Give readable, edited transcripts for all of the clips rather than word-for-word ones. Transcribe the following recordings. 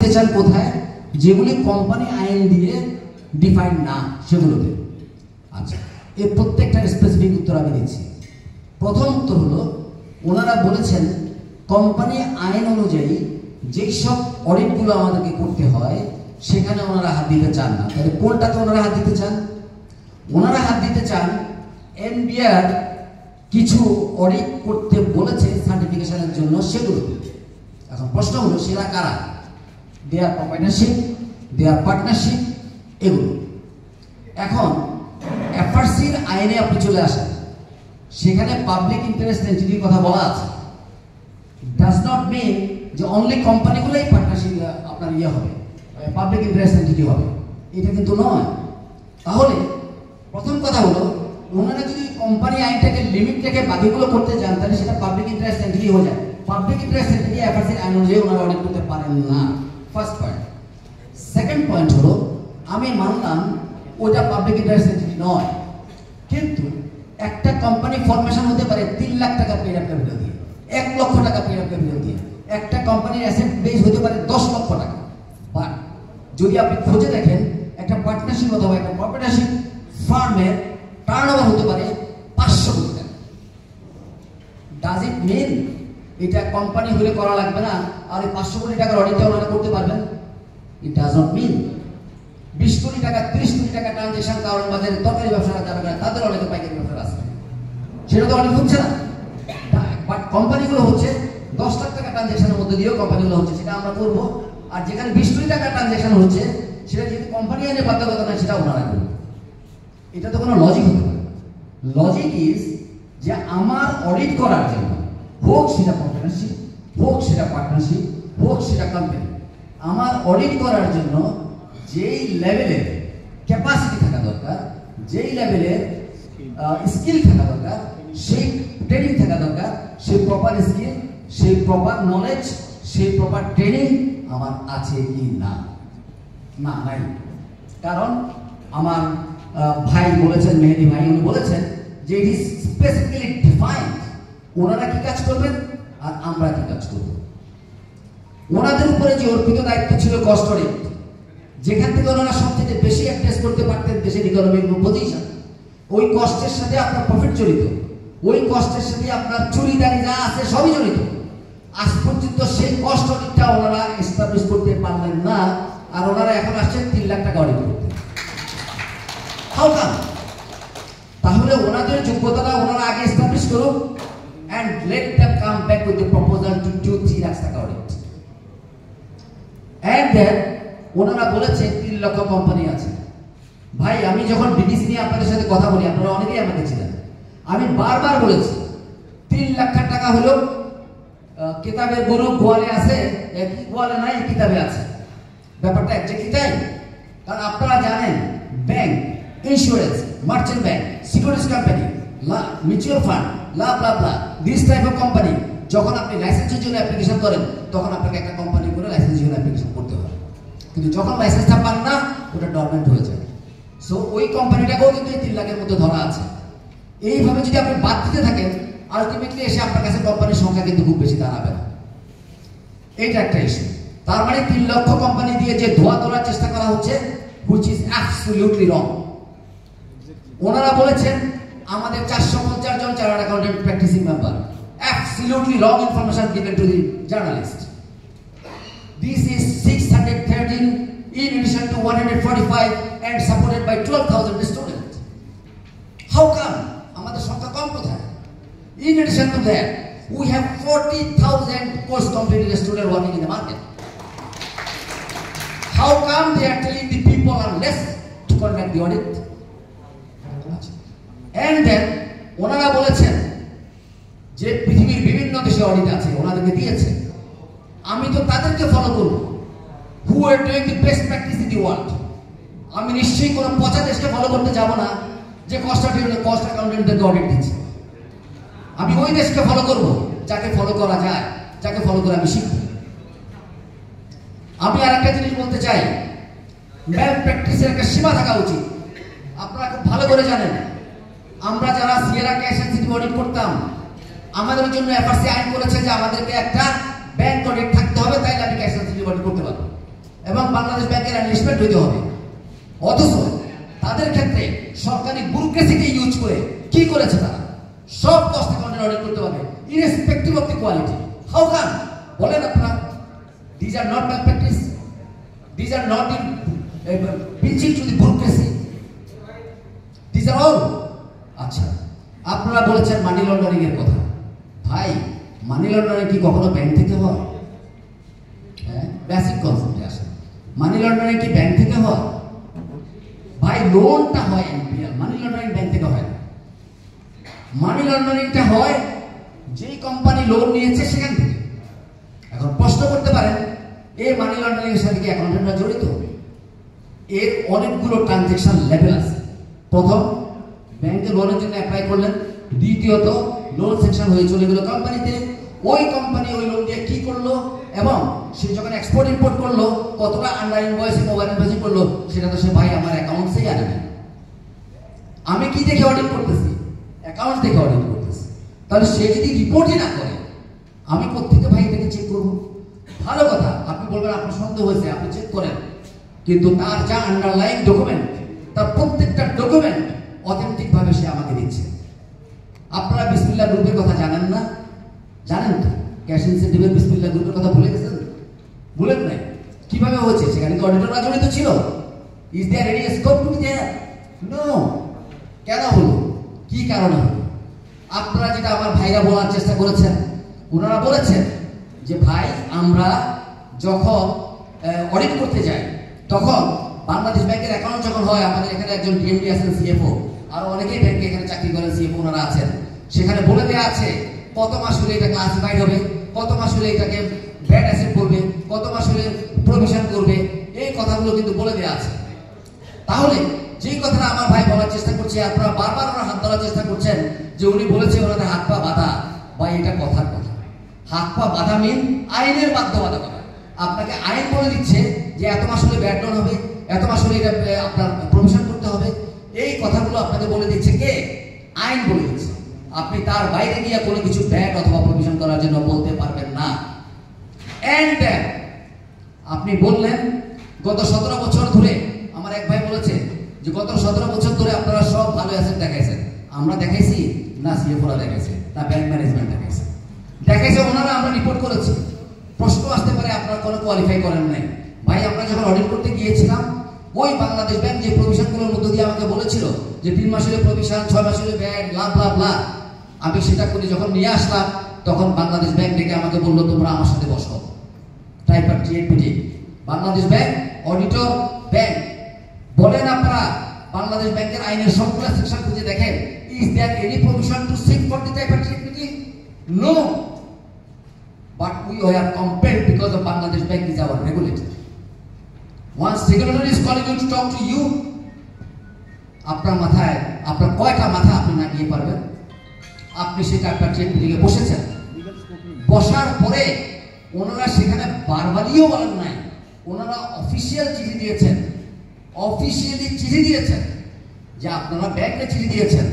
চান কোথায়, যেগুলি কোম্পানি আইন দিয়ে ডিফাইন না সেগুলোতে। আচ্ছা, এর প্রত্যেকটার স্পেসিফিক উত্তর আমি দিচ্ছি। প্রথম উত্তর হলো, ওনারা বলেছেন কোম্পানি আইন অনুযায়ী যেই সব অডিটগুলো আমাদেরকে করতে হয় সেখানে ওনারা হাত দিতে চান না। তাহলে কোনটাতে ওনারা হাত দিতে চান? ওনারা হাত দিতে চান এনবিআর কিছু অডিট করতে বলেছে সার্টিফিকেশনের জন্য সেগুলোতে। এখন প্রশ্ন হলো, সেরা কারা? দেয়ার প্রপার্টনারশিপ, দেয়ার পার্টনারশিপ, এগুলো। এখন এফআরসির আইনে আপনি চলে আসেন, সেখানে পাবলিক ইন্টারেস্ট এন্টিটির কথা বলা আছে। ডাজ নট মিন যে অনলি কোম্পানিগুলোই পার্টনারশিপ আপনার হবে, পাবলিক ইন্টারেস্ট এন্টিটি হবে, এটা কিন্তু নয়। তাহলে প্রথম কথা হলো, ওনারা যদি কোম্পানি আইনটাকে লিমিট রেখে বাকিগুলো করতে চান তাহলে সেটা পাবলিক ইন্টারেস্ট এন্টিটি হয়ে যায়। পাবলিক ইন্টারেস্ট এন্টিটি এফআরসির আইন অনুযায়ী ওনারা অডিট করতে পারেন না, ফার্স্ট পয়েন্ট। সেকেন্ড পয়েন্ট হলো, আমি মানলাম ওটা পাবলিক ইন্টারেস্ট এন্টিটি নয়, কিন্তু একটা কোম্পানি ফরমেশন হতে পারে 3 লাখ টাকা পেড আপ ক্যাপিটাল দিয়ে, 1 লক্ষ টাকা পেড আপ ক্যাপিটাল দিয়ে। একটা কোম্পানির অ্যাসেট বেস হতে পারে 10 লক্ষ টাকা। বাট যদি আপনি খুঁজে দেখেন, একটা পার্টনারশিপ অথবা একটা প্রপার্টনারশিপ ফার্মের টার্নওভার হতে পারে 500 কোটি টাকা। ডাজ ইট মিন এটা কোম্পানি হলে করা লাগবে না আর এই 500 কোটি টাকার অডিটটা ওনারা করতে পারবেন? It does not mean. 20 কোটি টাকা 30 কোটি টাকা ট্রানজেকশন কারণ বাজারে তরকারি ব্যবসাটা যারা করে তাদের অনেকে পাইকারি ব্যবসা আছে, সেটা তো অনেক হচ্ছে না। বাট কোম্পানিগুলো হচ্ছে 10 লাখ টাকা ট্রানজেকশনের মধ্যে দিয়েও কোম্পানিগুলো হচ্ছে, সেটা আমরা করবো। আর যেখানে 20 কোটি টাকা ট্রানজেকশন হচ্ছে সেটা যেহেতু কোম্পানি আইনে বাধ্যবাধকতা নয়, সেটা ওনারা করবে। এটা তো কোনো লজিক হতে পারে। লজিক ইজ যে আমার অডিট করার জন্য, হোক সেটা পার্টনারশিপ, হোক সেটা পার্টনারশিপ, হোক সেটা কোম্পানি, আমার অডিট করার জন্য যেই লেভেলের ক্যাপাসিটি থাকা দরকার, যেই লেভেলের স্কিল থাকা দরকার, সেই ট্রেনিং থাকা দরকার, সেই প্রপার স্কিল, সেই প্রপার নলেজ, সেই প্রপার ট্রেনিং আমার আছে কি না? না, নাই। কারণ আমার ভাই বলেছেন, মেহেদি ভাই, উনি বলেছেন যে ইট ইজ স্পেসিফিক্যালি ডিফাইন্ড ওনারা কি কাজ করবেন আর আমরা কি কাজ করব। ওনাদের উপরে যে অর্পিত দায়িত্ব ছিল কস্ট অডিট, যেখান থেকে ওনারা সবচেয়ে বেশি অ্যাক্সেস করতে পারতেন দেশের ইকোনমিক পজিশন, ওই কষ্টের সাথে আপনার প্রফিট জড়িত, ওই কষ্টের সাথে আপনার চুরিদারি যা আছে সবই জড়িত। আজ পর্যন্ত সেই কস্ট অডিটটা ওনারা এস্টাবলিশ করতে পারলেন না, আর ওনারা এখন আসছেন 3 লাখ টাকা অডিট করতে। How come? তাহলে ওনাদের যোগ্যতাটা ওনারা আগে এস্টাবলিশ করুক and let them come back with the proposal to do 3 lakh টাকা অডিট। and then ওনারা বলেছে 3 লক্ষ কোম্পানি আছে। ভাই, আমি যখন বিডিসি নিয়ে আপনাদের সাথে কথা বলি, আপনারা অনেকেই আমাকে ছিলেন, আমি বারবার বলেছি 3 লাখ টাকা হলো কিতাবের গরু গোয়ালে আছে, গোয়ালে নাই কিতাবে আছে। ব্যাপারটা একজাক্টলি তাই। কারণ আপনারা জানেন, bank, insurance, merchant bank, securities company, mutual fund, this type of company, যখন আপনি লাইসেন্সের জন্য অ্যাপ্লিকেশন করেন তখন আপনাকে একটা কোম্পানি করে লাইসেন্সের জন্য অ্যাপ্লিকেশন করতে হয়, কিন্তু যখন লাইসেন্সটা পান না ওটা ডরমেন্ট হয়ে যায়। সো ওই কোম্পানিটাকেও কিন্তু এই 3 লাখের মধ্যে ধরা আছে। এইভাবে যদি আপনি বাদ দিতে থাকেন, আলটিমেটলি এসে আপনার কাছে কোম্পানির সংখ্যা কিন্তু খুব বেশি দাঁড়াবে না। এইটা একটা ইস্যু। তার মানে 3 লক্ষ কোম্পানি দিয়ে যে ধোয়া তোলার চেষ্টা করা হচ্ছে, হুইচ ইজ অ্যাবসলিউটলি রং। ওনারা বলেছেন আমাদের 450 জন chartered accountant practising member. Absolutely wrong information given to the journalist. This is 613 in addition to 145 and supported by 12,000 students. How come? আমাদের সংখ্যা কম কোথায়? In addition to that, we have 40,000 course completed students working in the market. How come they are telling the people are less to conduct the audit? And then ওনারা বলেছেন যে পৃথিবীর বিভিন্ন দেশে audit আছে, ওনাদেরকে দিয়েছে, আমি তো তাদেরকে ফলো করব। Who are doing the best practice in the world. আমি নিশ্চয়ই কোনো পচা দেশকে ফলো করতে যাব না যে কস্ট অ্যাকাউন্টেন্টদেরকে অডিট দিচ্ছে। আমি ওই দেশকে ফলো করব যাকে ফলো করা যায়, যাকে ফলো করে আমি শিখব। আমি আরেকটা জিনিস বলতে চাই, ম্যাল প্র্যাকটিসের একটা সীমা থাকা উচিত। আপনারা খুব ভালো করে জানেন, আমরা যারা সিয়েরা ক্যাশ এন্ড সিটি অডিট করতাম, আমাদের জন্য এফআরসি আইন করেছে যে আমাদেরকে একটা ব্যাংক অডিট থাকতে হবে, তাইলে আমি ক্যাশ এন্ড সিটি অডিট করতে পারবো। এবং বাংলাদেশ ব্যাংকের অ্যানালিস্টমেন্ট হইতে হবে। অথচ তাদের ক্ষেত্রে সরকারি ব্যুরোক্রেসিকে ইউজ করে কি করেছে তারা? সব কস্ট অ্যাকাউন্টের অডিট করতে পারবে irrespective of the quality. How come? বলেন আপনারা, these are not bad practice, these are not in pitching to the bureaucracy, these are all. আচ্ছা, আপনারা বলেছেন মানি লন্ডারিং এর কথা। ভাই, মানি লন্ডারিং কি কখনো ব্যাংক থেকে হয়? হ্যাঁ, বেসিক কনসেপ্টে আসে। মানি লন্ডারিং কি ব্যাংক থেকে হয়? ভাই, লোনটা হয় এনপিএল, মানি লন্ডারিং ব্যাংক থেকে হয় না। মানি লন্ডারিংটা হয় যেই কোম্পানি লোন নিয়েছে সেখান থেকে। এখন প্রশ্ন করতে পারেন, এই মানি লন্ডারিং এর সাথে কি অ্যাকাউন্টেন্টরা জড়িত? এর অনেকগুলো ট্রানজেকশন লেভেল আছে। প্রথম, ব্যাংকে লোনের জন্য অ্যাপ্লাই করলেন। দ্বিতীয়ত, লোন সেকশন হয়ে চলে গেল কোম্পানিতে। ওই কোম্পানি ওই লোন দিয়ে কি করলো এবং সে যখন এক্সপোর্ট ইম্পোর্ট করলো কতটা আন্ডার ইনভয়েসিং ওভার ইনভয়েসিং করলো সেটা তো সে ভাই আমার অ্যাকাউন্টসেই আনে না। আমি কি দেখে অডিট করতেছি? অ্যাকাউন্ট দেখে অডিট করতেছি। তাহলে সে যদি রিপোর্টই না করে আমি কোত্থেকে ভাই এটাকে চেক করবো? ভালো কথা, আপনি বলবেন আপনার সন্দেহ হয়েছে, আপনি চেক করেন, কিন্তু তার যা আন্ডারলাইন ডকুমেন্ট, তার প্রত্যেকটা ডকুমেন্ট অথেন্টিক ভাবে সে আমাকে দিচ্ছে। আপনারা বিসমিল্লাহ গ্রুপের কথা জানেন না? জানেন তো? ক্যাশ ইনসেন্টিভের বিসমিল্লাহ গ্রুপের কথা ভুলে গেছেন? ভুলেন নাই? কিভাবে হচ্ছে? সেখানে তো অডিটররা জড়িত ছিল। Is there any scope to be there? No. কেন হলো? কি কারণে হলো? আপনারা যেটা আমার ভাইরা বলার চেষ্টা করেছেন, ওনারা বলেছেন যে ভাই আমরা যখন অডিট করতে যাই তখন বাংলাদেশ ব্যাংকের অ্যাকাউন্ট যখন হয়, আমাদের এখানে একজন ডিএমডি আছেন, সিএফও, আর অনেকেই ব্যাংকে এখানে চাকরি করেন, সিএফও ওনারা আছেন, সেখানে বলে দেওয়া আছে কত মাস হলে এটা ক্লাসিফাইড হবে, কত মাস হলে এটাকে ব্যাড অ্যাসেট করবে, কত মাস হলে প্রভিশন করবে, এই কথাগুলো কিন্তু বলে দেওয়া আছে। তাহলে যেই কথাটা আমার ভাই বলার চেষ্টা করছে, আপনারা বারবার ওনার হাত ধরার চেষ্টা করছেন যে উনি বলেছে ওনাদের হাত পা বাঁধা। ভাই, এটা কথার কথা। হাত পা বাঁধা মিন আইনের বাধ্যবাধকতা। আপনাকে আইন বলে দিচ্ছে যে এত মাস হলে ব্যাড লোন হবে, এত মাস হলে এটা আপনার প্রভিশন করতে হবে। এই কথাগুলো আপনাকে বলে দিচ্ছে কে? আইন বলে দিচ্ছে। আপনি তার বাইরে গিয়ে কোনো কিছু ব্যাড অথবা প্রভিশন করার জন্য বলতে পারবেন না। এন্ড আপনি বললেন গত 17 বছর ধরে, আমার এক ভাই বলেছে যে গত 17 বছর ধরে আপনারা সব ভালো অ্যাসেট দেখাইছেন। আমরা দেখাইছি না? সিএফওরা দেখাইছে না? ব্যাংক ম্যানেজমেন্ট দেখাইছে? দেখাইছে ওনারা, আমরা রিপোর্ট করেছি। প্রশ্ন আসতে পারে আপনারা কোনো কোয়ালিফাই করেন নাই। ভাই, আমরা যখন অডিট করতে গিয়েছিলাম, ওই বাংলাদেশ ব্যাংক যে প্রভিশনগুলোর মধ্য দিয়ে আমাকে বলেছিল যে 3 মাস হলে প্রভিশন, 6 মাস হলে ব্যাড, লাভ লাভ লাভ, আমি সেটা করে যখন নিয়ে আসলাম তখন বাংলাদেশ ব্যাংক ডেকে আমাকে বললো তোমরা আমার সাথে বসো। Tripartite Bangladesh bank auditor bank বলেন আপনারা বাংলাদেশ ব্যাংকের আইনের সবগুলো সেকশন খুঁজে দেখেন, is there any provision to seek for the tripartite? No. But we are compelled because of Bangladesh Bank is our regulator. Once regulator is calling you to talk to you, আপনার মাথায়, আপনার কয়টা মাথা আপনি না দিয়ে পারবেন? আপনি সেটা আপনার ট্রেন দিকে বসেছেন, বসার পরে ওনারা সেখানে বারবারিও বলেন নাই, ওনারা অফিসিয়াল চিঠি দিয়েছেন, অফিসিয়ালি চিঠি দিয়েছেন যে আপনারা ব্যাংকে চিঠি দিয়েছেন,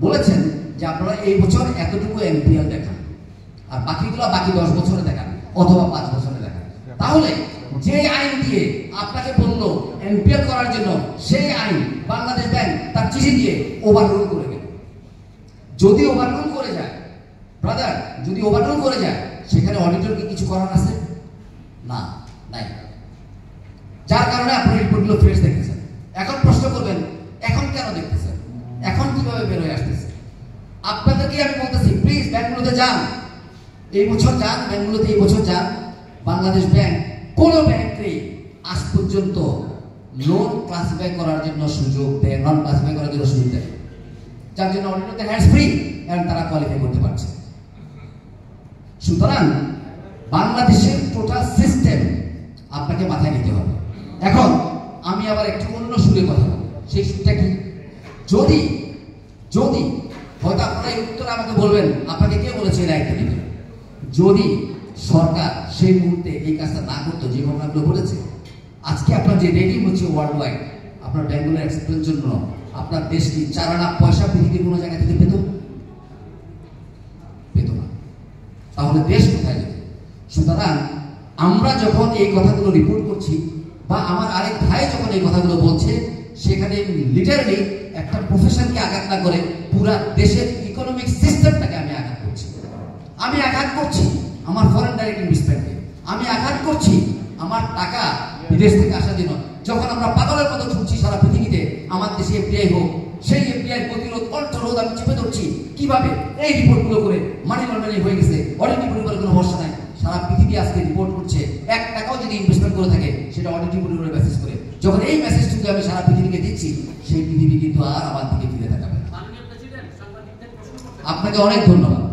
বলেছেন যে আপনারা এই বছর এতটুকু এনপিএল দেখান আর বাকিগুলো বাকি 10 বছরে দেখান অথবা 5 বছরে দেখান। তাহলে যে আইন দিয়ে আপনাকে বললো এনপিএল করার জন্য, সেই আইন বাংলাদেশ ব্যাংক তার চিঠি দিয়ে ওভাররুল করে গেল। যদি ওভাররুল করে যায় ব্রাদার, যদি ওভাররুল করে যায়, সেখানে অডিটর কি কিছু করার আছে? না, নাই। যার কারণে আপনার রিপোর্টগুলো ফ্রেশ দেখতেছেন। এখন প্রশ্ন করবেন এখন কেন দেখতেছেন, এখন কিভাবে বের হয়ে আসতেছে? আপনাদেরকে আমি বলতেছি প্লিজ ব্যাংকগুলোতে যান, এই বছর যান ব্যাংকগুলোতে, এই বছর যান। বাংলাদেশ ব্যাংক কোনো ব্যাংকে আজ পর্যন্ত লোন ক্লাসিফাই করার জন্য সুযোগ দেয়, নন ক্লাসিফাই করার জন্য সুযোগ দেয়, যার জন্য অডিটরদের হ্যান্ডস ফ্রি এবং তারা কোয়ালিফাই করতে পারছে। সুতরাং বাংলাদেশের টোটাল সিস্টেম আপনাকে মাথায় নিতে হবে। এখন আমি আবার একটু অন্য সুরে কথা বলবো। সেই সুরটা কি? যদি যদি হয়তো আপনারা এই উত্তর আমাকে বলবেন, আপনাকে কে বলেছে এই দায়িত্ব নেবেন? যদি সরকার সেই মুহূর্তে এই কাজটা না করতো, যে ঘটনাগুলো ঘটেছে, আজকে আপনার যে রেটিং হচ্ছে ওয়ার্ল্ড ওয়াইড, আপনার ব্যাংকগুলোর অ্যাক্সেপ্টেন্সের জন্য আপনার দেশ কি 4 আনা পয়সা পৃথিবীর কোনো জায়গা থেকে পেত? পেত না। তাহলে দেশ কোথায় যেত? সুতরাং আমরা যখন এই কথাগুলো রিপোর্ট করছি, বা আমার আরেক ভাই যখন এই কথাগুলো বলছে, সেখানে লিটারালি একটা প্রফেশনকে আঘাত না করে পুরা দেশের ইকোনমিক সিস্টেমটাকে আমি আঘাত করছি। আমি আঘাত করছি আমার ফরেন ডাইরেক্ট ইনভেস্টমেন্টকে, আমি আঘাত করছি আমার টাকা বিদেশ থেকে আসার জন্য। যখন আমরা পাগলের মতো ছুটছি সারা পৃথিবীতে, আমার দেশে এফডিআই হোক, সেই এফডিআই প্রতিরোধ কন্ট্রোল আমি চেপে ধরছি কিভাবে? এই রিপোর্টগুলো করে মানি লন্ডারিং হয়ে গেছে, অডিট রিপোর্ট করে কোনো ভরসা নাই। সারা পৃথিবী আজকে রিপোর্ট করছে 1 টাকাও যদি ইনভেস্টমেন্ট করে থাকে সেটা অডিট রিপোর্ট করে মেসেজ করে। যখন এই মেসেজটুকু আমি সারা পৃথিবীকে দিচ্ছি, সেই পৃথিবী কিন্তু আর আমার দিকে ফিরে তাকাবে না। আপনাকে অনেক ধন্যবাদ।